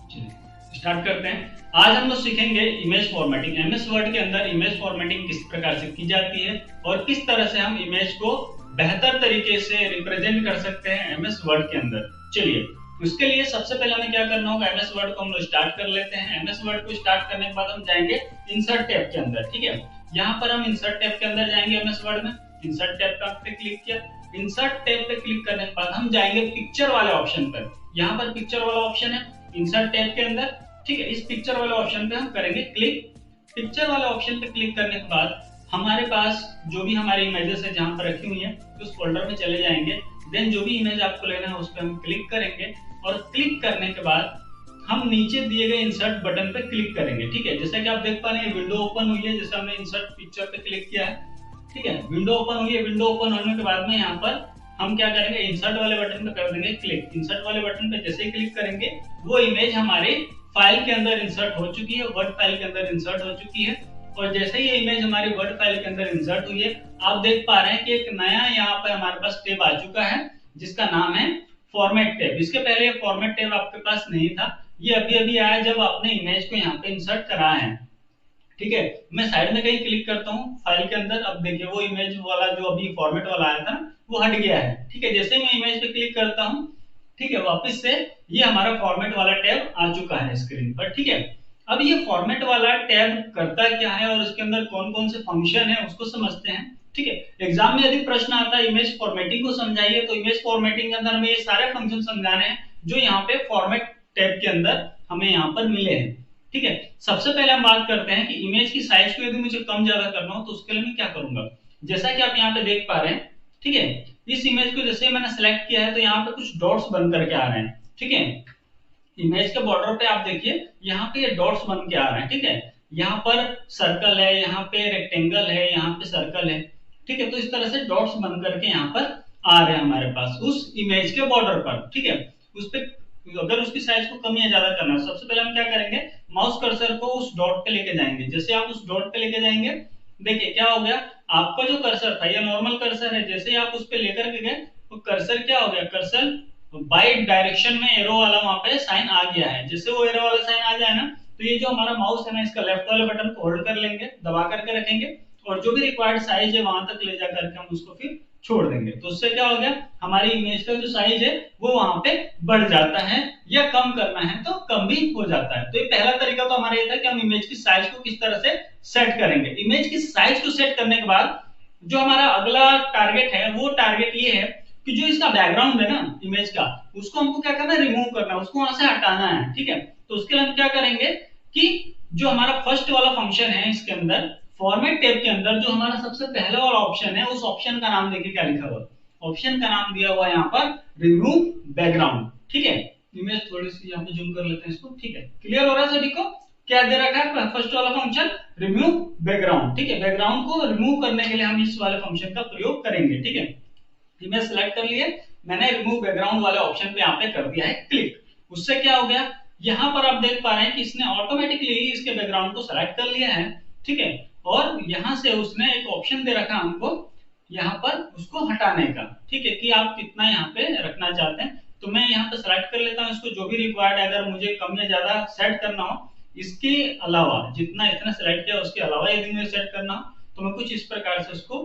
चलिए स्टार्ट करते हैं। आज हम लोग सीखेंगे इमेज फॉर्मेटिंग। एमएस वर्ड के अंदर इमेज फॉर्मेटिंग किस प्रकार से की जाती है और किस तरह से हम इमेज को बेहतर तरीके से रिप्रेजेंट कर सकते हैं एमएस वर्ड के अंदर। चलिए उसके लिए सबसे पहले हमें क्या करना होगा, एमएस वर्ड को हम लोग स्टार्ट कर लेते हैं। एमएस वर्ड को स्टार्ट करने के बाद हम जाएंगे इंसर्ट टैब के अंदर। ठीक है, यहाँ पर हम इंसर्ट टैब के अंदर जाएंगे। एमएस वर्ड में इंसर्ट टैब पे क्लिक किया। इंसर्ट टैब पे क्लिक करने के बाद हम जाएंगे पिक्चर वाले ऑप्शन पर। यहाँ पर पिक्चर वाला ऑप्शन है इंसर्ट टैब के अंदर। ठीक है, इस पिक्चर वाले ऑप्शन पे हम करेंगे क्लिक। पिक्चर वाले ऑप्शन पे क्लिक करने के बाद हमारे पास जो भी हमारी इमेजेस है जहां पर रखी हुई है उस फोल्डर में चले जाएंगे। देन जो भी इमेज आपको लेना है उस पर हम क्लिक करेंगे और क्लिक करने के बाद हम नीचे दिए गए इंसर्ट बटन पे क्लिक करेंगे। ठीक है, जैसा कि आप देख पा रहे हैं विंडो ओपन हुई है, जैसे हमने इंसर्ट पिक्चर पे क्लिक किया है। ठीक है, विंडो ओपन हुई है। विंडो ओपन होने के बाद में यहाँ पर हम क्या करेंगे, इंसर्ट वाले बटन पे कर देंगे क्लिक। इंसर्ट वाले बटन पे जैसे ही क्लिक करेंगे वो इमेज हमारे फाइल के अंदर इंसर्ट हो चुकी है, वर्ड फाइल के अंदर इंसर्ट हो चुकी है। और जैसे ही ये इमेज हमारी वर्ड फाइल के अंदर इंसर्ट हुई है, आप देख पा रहे हैं कि एक नया यहाँ पर हमारे पास टैब आ चुका है जिसका नाम है फॉर्मेट टैब। इसके पहले ये फॉर्मेट टैब आपके पास नहीं था, ये अभी अभी आया जब आपने इमेज को यहाँ पे इंसर्ट करा है। ठीक है, मैं साइड में कहीं क्लिक करता हूँ फाइल के अंदर। अब देखिए वो इमेज वाला जो अभी फॉर्मेट वाला आया था वो हट गया है। ठीक है, जैसे ही मैं इमेज पे क्लिक करता हूँ, ठीक है, वापस से ये हमारा फॉर्मेट वाला टैब आ चुका है स्क्रीन पर। ठीक है, अब ये फॉर्मेट वाला टैब करता क्या है और उसके अंदर कौन कौन से फंक्शन है उसको समझते हैं। ठीक है, एग्जाम में यदि प्रश्न आता है इमेज फॉर्मेटिंग को समझाइए, तो इमेज फॉर्मेटिंग के अंदर हमें ये सारे फंक्शन समझाने हैं जो यहाँ पे फॉर्मेट टैब के अंदर हमें यहाँ पर मिले हैं। ठीक है, सबसे पहले हम बात करते हैं कि इमेज की साइज को यदि मुझे कम ज्यादा करना हो तो उसके लिए मैं क्या करूंगा। जैसा कि आप यहाँ पे देख पा रहे हैं, ठीक है, इस इमेज को जैसे मैंने सेलेक्ट किया है तो यहाँ पे कुछ डॉट्स बन करके आ रहे हैं। ठीक है, इमेज के बॉर्डर पे आप देखिए यहाँ पे ये डॉट्स बन के आ रहे हैं। ठीक है, यहाँ पर सर्कल है, यहाँ पे रेक्टेंगल है, यहाँ पे सर्कल है। ठीक है, तो इस तरह से डॉट्स बन करके यहाँ पर आ रहे हैं हमारे पास उस इमेज के बॉर्डर पर। ठीक है, उस पे अगर उसकी साइज को कम या ज्यादा करना है, सबसे पहले हम क्या करेंगे, माउस कर्सर को उस डॉट पे लेके जाएंगे। जैसे आप उस डॉट पे लेके जाएंगे, देखिए क्या हो गया, आपका जो कर्सर था ये नॉर्मल कर्सर है, जैसे ही आप उस पे लेकर के गए तो कर्सर क्या हो गया, कर्सर बाई डायरेक्शन में एरो वाला वहां पे साइन आ गया है। जैसे वो एरो वाला साइन आ जाए ना, तो ये जो हमारा माउस है ना, इसका लेफ्ट वाले बटन को होल्ड कर लेंगे, दबा करके रखेंगे और जो भी रिक्वायर्ड साइज है वहां तक ले जा करके हम उसको फिर छोड़ देंगे। तो उससे क्या हो गया, हमारी इमेज का जो साइज है वो वहां पे बढ़ जाता है, या कम करना है तो कम भी हो जाता है। तो ये पहला तरीका तो हमारा ये था कि हम इमेज की साइज को किस तरह से सेट करेंगे। इमेज की साइज को सेट करने के बाद जो हमारा अगला टारगेट है वो टारगेट ये है कि जो इसका बैकग्राउंड है ना इमेज का, उसको हमको क्या करना है, रिमूव करना है, उसको वहां से हटाना है। ठीक है, तो उसके लिए हम क्या करेंगे कि जो हमारा फर्स्ट वाला फंक्शन है इसके अंदर फॉर्मेट टैब के अंदर जो हमारा सबसे पहला वाला ऑप्शन है, उस ऑप्शन का नाम देखिए क्या लिखा हुआ है। ऑप्शन का नाम दिया हुआ है यहाँ पर रिमूव बैकग्राउंड। ठीक है, इमेज थोड़ी सी यहाँ पे जूम कर लेते हैं इसको। ठीक है, क्लियर हो रहा है सभी को, क्या दे रखा है फर्स्ट वाला फंक्शन रिमूव बैकग्राउंड। ठीक है, बैकग्राउंड को रिमूव करने के लिए हम इस वाले फंक्शन का प्रयोग करेंगे। ठीक है, इमेज सेलेक्ट कर लिए मैंने, रिमूव बैकग्राउंड वाले ऑप्शन पे यहाँ पे कर दिया है क्लिक। उससे क्या हो गया, यहाँ पर आप देख पा रहे हैं कि इसने ऑटोमेटिकली इसके बैकग्राउंड को सेलेक्ट कर लिया है। ठीक है, और यहाँ से उसने एक ऑप्शन दे रखा हमको यहाँ पर उसको हटाने का। ठीक है, कि आप कितना यहाँ पे रखना चाहते हैं, तो मैं यहाँ पे सेलेक्ट कर लेता हूँ इसको, जो भी रिक्वायर्ड है। अगर मुझे कम या ज्यादा सेट करना हो, इसके अलावा जितना इतना सेलेक्ट किया उसके अलावा यदि मुझे सेट करना हो तो मैं कुछ इस प्रकार से उसको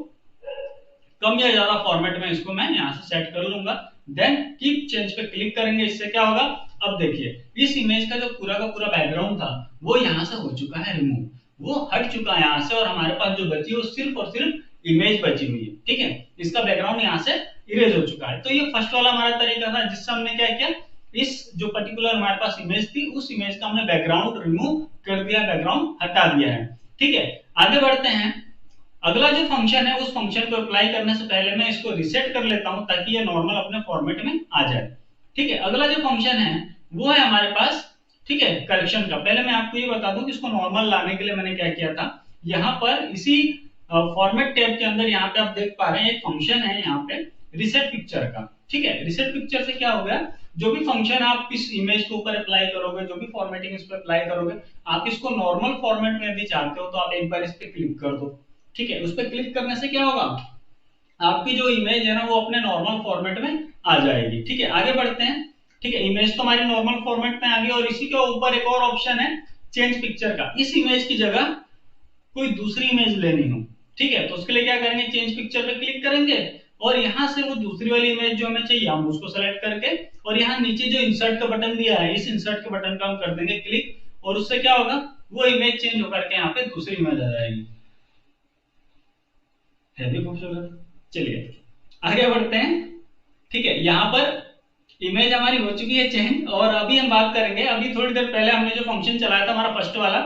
कम या ज्यादा फॉर्मेट में इसको मैं यहाँ से सेट कर लूंगा। देन कीप चेंज पे क्लिक करेंगे। इससे क्या होगा, अब देखिए इस इमेज का जो पूरा का पूरा बैकग्राउंड था वो यहाँ से हो चुका है रिमूव, वो हट चुका है यहाँ से, और हमारे पास जो बची है वो सिर्फ और सिर्फ इमेज बची हुई है। ठीक है, इसका बैकग्राउंड यहाँ से इरेज हो चुका है। तो ये फर्स्ट वाला हमारा तरीका था जिससे हमने क्या किया, इस जो पर्टिकुलर हमारे पास इमेज थी उस इमेज का हमने बैकग्राउंड रिमूव कर दिया, बैकग्राउंड हटा दिया है। ठीक है, आगे बढ़ते हैं। अगला जो फंक्शन है उस फंक्शन को अप्लाई करने से पहले मैं इसको रिसेट कर लेता हूं ताकि ये नॉर्मल अपने फॉर्मेट में आ जाए। ठीक है, अगला जो फंक्शन है वो है हमारे पास, ठीक है, करेक्शन का। पहले मैं आपको ये बता दूं कि इसको नॉर्मल लाने के लिए मैंने क्या किया था, यहाँ पर इसी फॉर्मेट टैब के अंदर यहाँ पे आप देख पा रहे हैं एक फंक्शन है यहाँ पे रिसेट पिक्चर का। ठीक है, रिसेट पिक्चर से क्या हो गया, जो भी फंक्शन आप इस इमेज के ऊपर अप्लाई करोगे, जो भी फॉर्मेटिंग इस पर अप्लाई करोगे, आप इसको नॉर्मल फॉर्मेट में यदि चाहते हो तो आप एक बार इस पर क्लिक कर दो। ठीक है, उस पर क्लिक करने से क्या होगा, आपकी जो इमेज है ना वो अपने नॉर्मल फॉर्मेट में आ जाएगी। ठीक है, आगे बढ़ते हैं। ठीक है, इमेज तो हमारी नॉर्मल फॉर्मेट में आ गई और इसी के ऊपर एक और ऑप्शन है चेंज पिक्चर का। इस इमेज की जगह कोई दूसरी इमेज लेनी हो, ठीक है, तो उसके लिए क्या करेंगे, चेंज पिक्चर पे क्लिक करेंगे और यहां से वो दूसरी वाली इमेज जो हमें चाहिए हम उसको सेलेक्ट करके और यहाँ नीचे जो इंसर्ट का बटन दिया है इस इंसर्ट के बटन का हम कर देंगे क्लिक और उससे क्या होगा, वो इमेज चेंज होकर के यहाँ पे दूसरी इमेज आ जाएगी। है भी खूबसूरत। चलिए आगे बढ़ते हैं। ठीक है, यहाँ पर इमेज हमारी हो चुकी है चेंज और अभी हम बात करेंगे, अभी थोड़ी देर पहले हमने जो फंक्शन चलाया था हमारा फर्स्ट वाला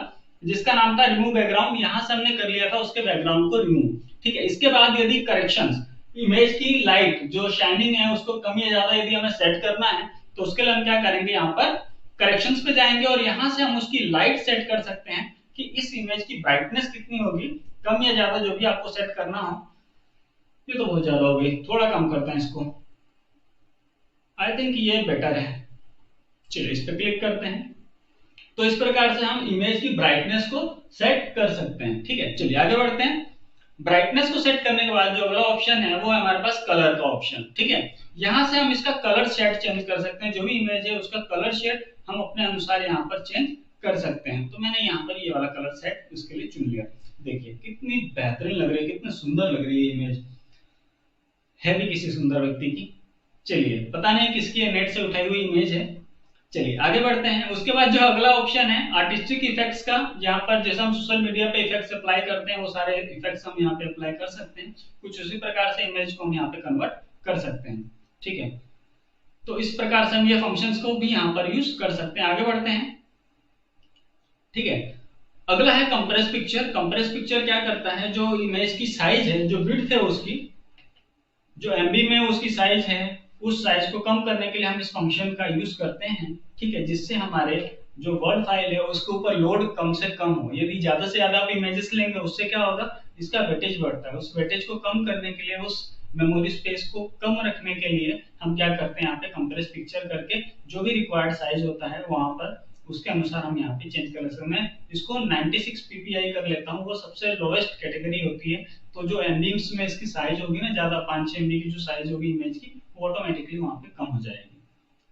जिसका नाम था रिमूव बैकग्राउंड, यहां से हमने कर लिया था उसके बैकग्राउंड को रिमूव। ठीक है, इसके बाद यदि करेक्शंस, इमेज की लाइट जो शाइनिंग है उसको कम या ज्यादा यदि हमें सेट करना है तो उसके लिए हम क्या करेंगे, यहाँ पर करेक्शंस पे जाएंगे और यहां से हम उसकी लाइट सेट कर सकते हैं कि इस इमेज की ब्राइटनेस कितनी होगी, कम या ज्यादा जो भी आपको सेट करना हो। ये तो बहुत ज्यादा हो गई, थोड़ा कम करते हैं इसको, आई थिंक ये बेटर है। चलिए इस पर क्लिक करते हैं। तो इस प्रकार से हम इमेज की ब्राइटनेस को सेट कर सकते हैं। ठीक है, चलिए आगे बढ़ते हैं। ब्राइटनेस को सेट करने के बाद जो अगला ऑप्शन है वो है हमारे पास कलर का ऑप्शन। ठीक है, यहां से हम इसका कलर शेड चेंज कर सकते हैं, जो भी इमेज है उसका कलर शेड हम अपने अनुसार यहाँ पर चेंज कर सकते हैं। तो मैंने यहाँ पर ये वाला कलर सेट इसके लिए चुन लिया। देखिए कितनी बेहतरीन लग रही है, कितनी सुंदर लग रही है इमेज, है भी किसी सुंदर व्यक्ति की। चलिए पता नहीं किसकी है, नेट से उठाई हुई इमेज है। चलिए आगे बढ़ते हैं। उसके बाद जो अगला ऑप्शन है आर्टिस्टिक इफेक्ट्स का, यहाँ पर जैसे हम सोशल मीडिया पे इफेक्ट्स अप्लाई करते हैं वो सारे इफेक्ट्स हम यहाँ पे अप्लाई कर सकते हैं। कुछ उसी प्रकार से इमेज को हम यहाँ पे कन्वर्ट कर सकते हैं। ठीक है, तो इस प्रकार से हम ये फंक्शंस को भी यहाँ पर यूज कर सकते हैं। आगे बढ़ते हैं। ठीक है, अगला है कंप्रेस पिक्चर। कंप्रेस पिक्चर क्या करता है, जो इमेज की साइज है, जो विड्थ है उसकी, जो एमबी में उसकी साइज है, उस साइज को कम करने के लिए हम इस फंक्शन का यूज करते हैं। ठीक है, जिससे हमारे जो वर्ड फाइल है उसके ऊपर लोड कम से कम हो। यदि ज्यादा से ज्यादा आप इमेजेस लेंगे उससे क्या होगा, इसका वेटेज बढ़ता है। उस वेटेज को कम करने के लिए, उस मेमोरी स्पेस को कम रखने के लिए हम क्या करते हैं, यहाँ पे कंप्रेस पिक्चर करके जो भी रिक्वायर्ड साइज होता है वहां पर उसके अनुसार हम यहाँ पे चेंज कर सकते हैं। मैं इसको 96 ppi कर लेता हूँ, वो सबसे लोएस्ट कैटेगरी होती है। तो जो एमबीस में इसकी साइज होगी ना, ज्यादा 5-6 MB की जो साइज होगी इमेज की, वो ऑटोमेटिकली वहां पे कम हो जाएगी।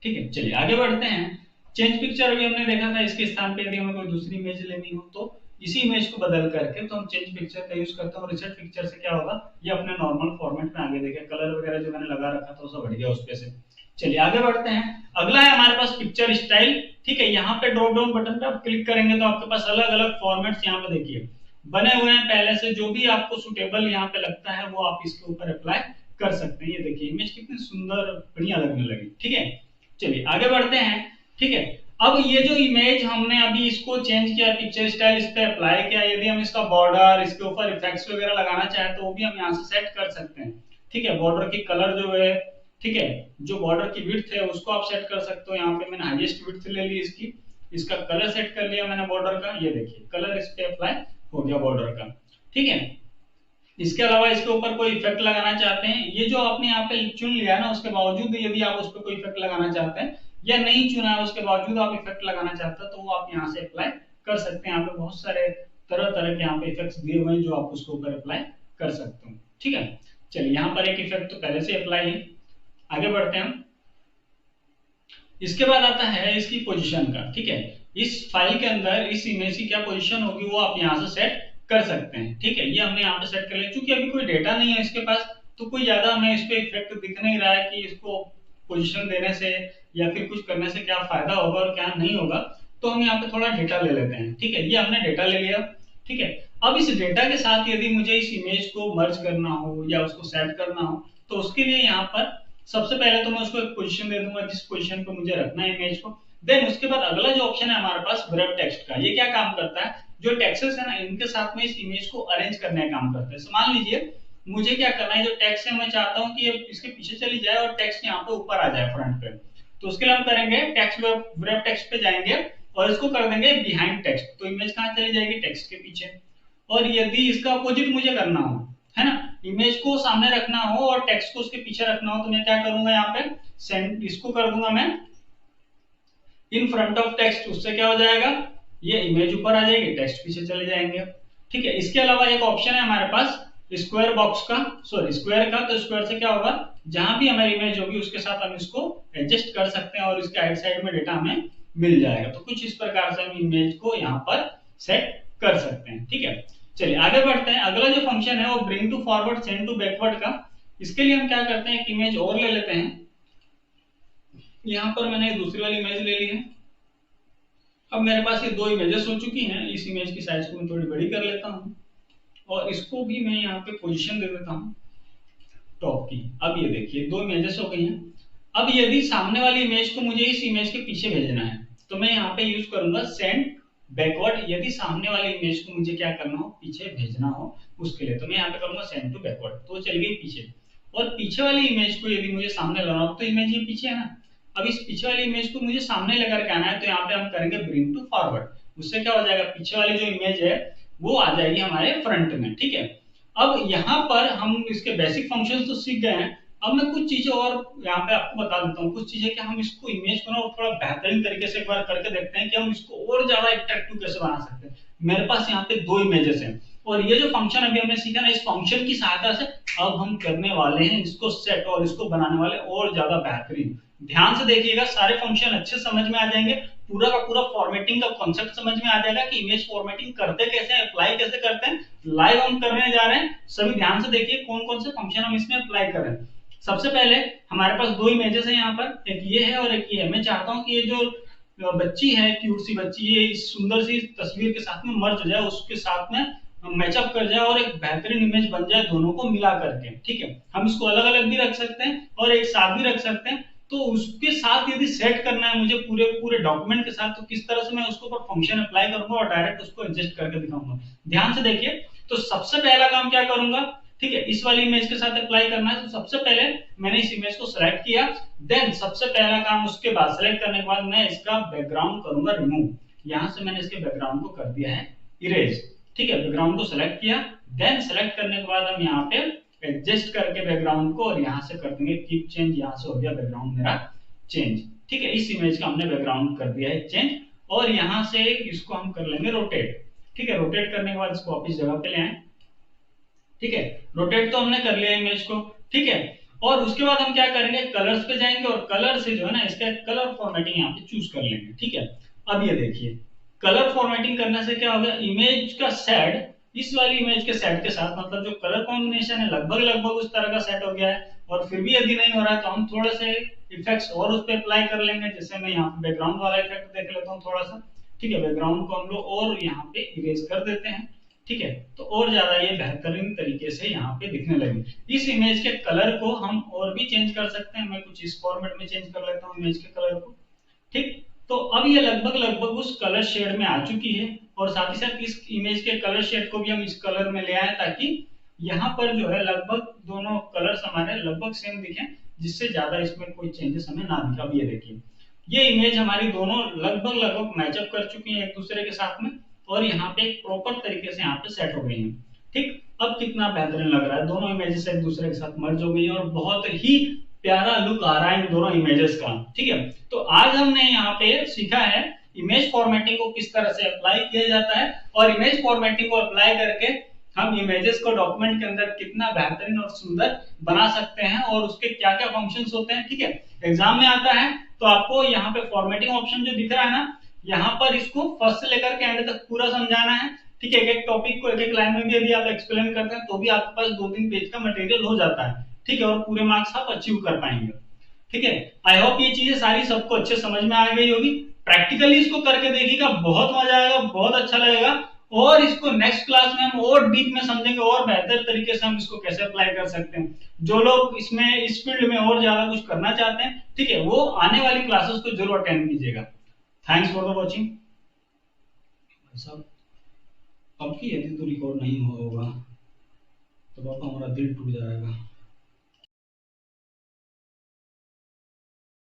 ठीक है, चलिए आगे बढ़ते हैं। चेंज पिक्चर अभी हमने देखा था, इसके स्थान पे यदि हमें कोई दूसरी इमेज लेनी हो तो इसी इमेज को बदल करके तो हम चेंज पिक्चर का यूज करते हैं और रिसेट पिक्चर से क्या होगा, ये अपने नॉर्मल फॉर्मेट में आगे देखे, कलर वगैरह जो मैंने लगा रखा था वो सब हट गया उस पे से। चलिए आगे बढ़ते हैं। अगला है हमारे पास पिक्चर स्टाइल। ठीक है, यहाँ पे ड्रॉप डाउन बटन पे आप क्लिक करेंगे तो आपके पास अलग अलग फॉर्मेट्स यहाँ पे देखिए बने हुए हैं पहले से। जो भी आपको सुटेबल यहाँ पे लगता है वो आप इसके ऊपर अप्लाई कर सकते हैं। ये देखिए इमेज कितनी सुंदर बढ़िया लगने लगी। ठीक है, चलिए आगे बढ़ते हैं। ठीक है, अब ये जो इमेज हमने अभी इसको चेंज किया, पिक्चर स्टाइल इस पे अप्लाई किया, यदि हम इसका बॉर्डर, इसके ऊपर इफेक्ट्स वगैरह लगाना चाहें तो वो भी हम यहाँ से सेट कर सकते हैं। ठीक है, बॉर्डर की कलर जो है, ठीक है, जो बॉर्डर की विड्थ है उसको आप सेट कर सकते हो। यहाँ पे मैंने हाईएस्ट विड्थ ले ली इसकी, इसका कलर सेट कर लिया मैंने बॉर्डर का। ये देखिए कलर इस पे अप्लाई हो गया बॉर्डर का। ठीक है, इसके अलावा इसके ऊपर कोई इफेक्ट लगाना चाहते हैं, ये जो आपने यहाँ पे चुन लिया ना, उसके बावजूद यदि आप उस पर कोई इफेक्ट लगाना चाहते हैं या नहीं चुना है उसके बावजूद आप इफेक्ट लगाना चाहते हैं तो वो आप यहाँ से अप्लाई कर सकते हैं। यहाँ पे बहुत सारे तरह तरह के यहाँ पे इफेक्ट्स दिए हुए हैं जो आप उसके ऊपर अप्लाई कर सकते हो। ठीक है, चलिए यहाँ पर एक इफेक्ट तो पहले से अप्लाई है। आगे बढ़ते हैं हम। इसके बाद आता है इसकी पोजीशन का। ठीक है, इस फाइल के अंदर इस इमेज की क्या पोजीशन होगी वो आप यहाँ से सेट कर सकते हैं। ठीक है, ये हमने यहाँ पे सेट कर लिया। क्योंकि अभी कोई डेटा नहीं है इसके पास तो कोई ज्यादा हमें इस पे इफेक्ट दिख नहीं रहा है कि इसको पोजीशन देने से या फिर कुछ करने से क्या फायदा होगा और क्या नहीं होगा, तो हम यहाँ पे थोड़ा डेटा ले लेते हैं। ठीक है, ये हमने डेटा ले लिया। ठीक है, अब इस डेटा के साथ यदि मुझे इस इमेज को मर्ज करना हो या उसको सेट करना हो तो उसके लिए यहाँ पर सबसे पहले तो मैं उसको एक पोजीशन दे दूंगा जिस पोजीशन पे मुझे रखना है इमेज को। देन उसके बाद अगला जो ऑप्शन है हमारे पास ग्रैब टेक्स्ट का, ये क्या काम करता है, जो टेक्सेस है ना इनके साथ में इस इमेज को अरेंज करने का काम करता है। मान लीजिए मुझे क्या करना है, जो टेक्स्ट है मैं चाहता हूँ कि ये इसके पीछे चली जाए और टेक्स्ट यहाँ पे ऊपर आ जाए फ्रंट पे। तो उसके लिए हम करेंगे टेक्स्ट ग्रैब टेक्स्ट पे जाएंगे और इसको कर देंगे बिहाइंड टेक्स्ट। तो इमेज कहाँ चली जाएगी, टेक्स्ट के पीछे। और यदि इसका अपोजिट मुझे करना हो, है ना, इमेज को सामने रखना हो और टेक्स्ट को उसके पीछे रखना हो, तो मैं क्या करूंगा, यहाँ पे इसको कर दूंगा मैं इन फ्रंट ऑफ टेक्स्ट। उससे क्या हो जाएगा, ये इमेज ऊपर आ जाएगी, टेक्स्ट पीछे चले जाएंगे। ठीक है, इसके अलावा एक ऑप्शन है हमारे पास स्क्वायर बॉक्स का, सॉरी स्क्वायर का, तो स्क्वायर से क्या होगा, जहां भी हमारी इमेज होगी उसके साथ हम इसको एडजस्ट कर सकते हैं और इसके राइट साइड में डेटा हमें मिल जाएगा। तो कुछ इस प्रकार से हम इमेज को यहाँ पर सेट कर सकते हैं। ठीक है, चलिए आगे बढ़ते हैं। अगला जो फंक्शन है वो bring to forward send to backward का। इसके लिए हम क्या करते हैं, एक इमेज और ले लेते हैं। यहाँ पर मैंने दूसरी वाली इमेज ले ली है। अब मेरे पास ये दो इमेजेस हो चुकी हैं। इस इमेज की साइज को मैं थोड़ी बड़ी कर लेता हूँ और इसको भी मैं यहाँ पे पोजीशन दे देता हूँ टॉप की। अब ये देखिए दो इमेजेस हो गई हैं। अब यदि सामने वाली इमेज को मुझे इस इमेज के पीछे भेजना है तो मैं यहाँ पे यूज करूंगा सेंड बैकवर्ड। यदि सामने वाली इमेज को मुझे क्या करना हो, पीछे भेजना हो उसके लिए, तो मैं यहाँ पे करूंगा सेंड टू बैकवर्ड। तो चल गई पीछे। और पीछे वाली इमेज को यदि मुझे सामने लाना हो, तो इमेज ये पीछे है ना, अब इस पीछे वाली इमेज को मुझे सामने लेकर के आना है, तो यहाँ पे हम करेंगे ब्रिंग टू फॉरवर्ड। उससे क्या हो जाएगा, पीछे वाली जो इमेज है वो आ जाएगी हमारे फ्रंट में। ठीक है, अब यहाँ पर हम इसके बेसिक फंक्शंस तो सीख गए हैं। अब मैं कुछ चीजें और यहाँ पे आपको बता देता हूँ, कुछ चीजें कि हम इसको इमेज को ना थोड़ा बेहतरीन तरीके से एक बार करके देखते हैं कि हम इसको और ज्यादा अट्रैक्टिव कैसे बना सकते हैं। मेरे पास यहाँ पे दो इमेजेस हैं और ये जो फंक्शन अभी हमने सीखा ना, इस फंक्शन की सहायता से अब हम करने वाले हैं इसको सेट और इसको बनाने वाले और ज्यादा बेहतरीन। ध्यान से देखिएगा, सारे फंक्शन अच्छे समझ में आ जाएंगे, पूरा का पूरा फॉर्मेटिंग का कॉन्सेप्ट समझ में आ जाएगा कि इमेज फॉर्मेटिंग करते कैसे हैं, अप्लाई कैसे करते हैं। लाइव हम करने जा रहे हैं, सभी ध्यान से देखिए कौन कौन से फंक्शन हम इसमें अप्लाई कर रहे हैं। सबसे पहले हमारे पास दो इमेजेस है यहाँ पर, एक ये है और एक ये है। मैं चाहता हूँ कि ये जो बच्ची है, क्यूट सी बच्ची, ये इस सुंदर सी तस्वीर के साथ में मर्ज हो जाए, उसके साथ में मैचअप कर जाए और एक बेहतरीन इमेज बन जाए दोनों को मिला करके। ठीक है, हम इसको अलग अलग भी रख सकते हैं और एक साथ भी रख सकते हैं। तो उसके साथ यदि सेट करना है मुझे पूरे पूरे डॉक्यूमेंट के साथ, तो किस तरह से मैं उसको ऊपर फंक्शन अप्लाई करूंगा और डायरेक्ट उसको एडजस्ट करके दिखाऊंगा। ध्यान से देखिए, तो सबसे पहला काम क्या करूंगा, ठीक है, इस वाली इमेज के साथ अप्लाई करना है। तो सबसे पहले मैंने इस इमेज को सिलेक्ट किया, देन सबसे पहला काम उसके बाद सिलेक्ट करने के बाद मैं इसका बैकग्राउंड करूंगा रिमूव। यहां से मैंने इसके बैकग्राउंड को कर दिया है इरेज। ठीक है, बैकग्राउंड को सिलेक्ट किया, देन सिलेक्ट करने के बाद हम यहाँ पे एडजस्ट करके बैकग्राउंड को और यहाँ से कर देंगे कीप चेंज। यहाँ से हो गया बैकग्राउंड मेरा चेंज। ठीक है, इस इमेज का हमने बैकग्राउंड कर दिया है चेंज और यहाँ से इसको हम कर लेंगे रोटेट। ठीक है, रोटेट करने के बाद इसको वापस जगह पे ले आए। ठीक है, रोटेट तो हमने कर लिया इमेज को। ठीक है, और उसके बाद हम क्या करेंगे, कलर्स पे जाएंगे और कलर से जो है ना इसका कलर फॉर्मेटिंग यहाँ पे चूज कर लेंगे। ठीक है, अब ये देखिए कलर फॉर्मेटिंग करने से क्या हो गया, इमेज का सेट इस वाली इमेज के सेट के साथ, मतलब जो कलर कॉम्बिनेशन है लगभग लगभग उस तरह का सेट हो गया है। और फिर भी यदि नहीं हो रहा है तो हम थोड़े से इफेक्ट्स और उस पर अप्लाई कर लेंगे। जैसे मैं यहाँ पे बैकग्राउंड वाला इफेक्ट देख लेता हूँ थोड़ा सा। ठीक है, बैकग्राउंड को हम लोग और यहाँ पे इरेज कर देते हैं। ठीक है, तो और ज्यादा ये बेहतरीन तरीके से यहाँ पे दिखने लगे। इस इमेज के कलर को हम और भी चेंज कर सकते हैं। मैं कुछ इस फॉर्मेट में चेंज कर लेता हूँ इमेज के कलर को। ठीक, तो अब ये लगभग लगभग उस कलर शेड में आ चुकी है और साथ ही साथ इस इमेज के कलर शेड को भी हम इस कलर में ले आए ताकि यहाँ पर जो है लगभग दोनों कलर्स हमारे लगभग सेम दिखें, जिससे ज्यादा इसमें कोई चेंजेस हमें ना दिखे। अब ये देखिए ये इमेज हमारी दोनों लगभग लगभग मैचअप कर चुकी है एक दूसरे के साथ में और यहाँ पे एक प्रॉपर तरीके से यहाँ पे सेट हो गई है। ठीक, अब कितना बेहतरीन लग रहा है, दोनों इमेजेस एक दूसरे के साथ मर्ज हो गई है और बहुत ही प्यारा लुक आ रहा है इन दोनों इमेजेस का। ठीक है, तो आज हमने यहाँ पे सीखा है इमेज फॉर्मेटिंग को किस तरह से अप्लाई किया जाता है और इमेज फॉर्मेटिंग को अप्लाई करके हम इमेजेस को डॉक्यूमेंट के अंदर कितना बेहतरीन और सुंदर बना सकते हैं और उसके क्या क्या फंक्शंस होते हैं। ठीक है, एग्जाम में आता है तो आपको यहाँ पे फॉर्मेटिंग ऑप्शन जो दिख रहा है ना, यहाँ पर इसको फर्स्ट से लेकर के एंड तक पूरा समझाना है। ठीक है, एक एक टॉपिक को एक एक लाइन में भी यदि आप एक्सप्लेन करते हैं तो भी आपके पास 2-3 पेज का मटेरियल हो जाता है। ठीक है, और पूरे मार्क्स आप अचीव कर पाएंगे। ठीक है, आई होप ये चीजें सारी सबको अच्छे समझ में आ गई होगी। प्रैक्टिकली इसको करके देखिएगा, बहुत मजा आएगा, बहुत अच्छा लगेगा और इसको नेक्स्ट क्लास में हम और डीप में समझेंगे और बेहतर तरीके से हम इसको कैसे अप्लाई कर सकते हैं। जो लोग इसमें इस फील्ड में और ज्यादा कुछ करना चाहते हैं, ठीक है, वो आने वाली क्लासेस को जरूर अटेंड कीजिएगा। Thanks for the watching. अब की यदि तो रिकॉर्ड नहीं होगा तो पापा हमारा दिल टूट जाएगा।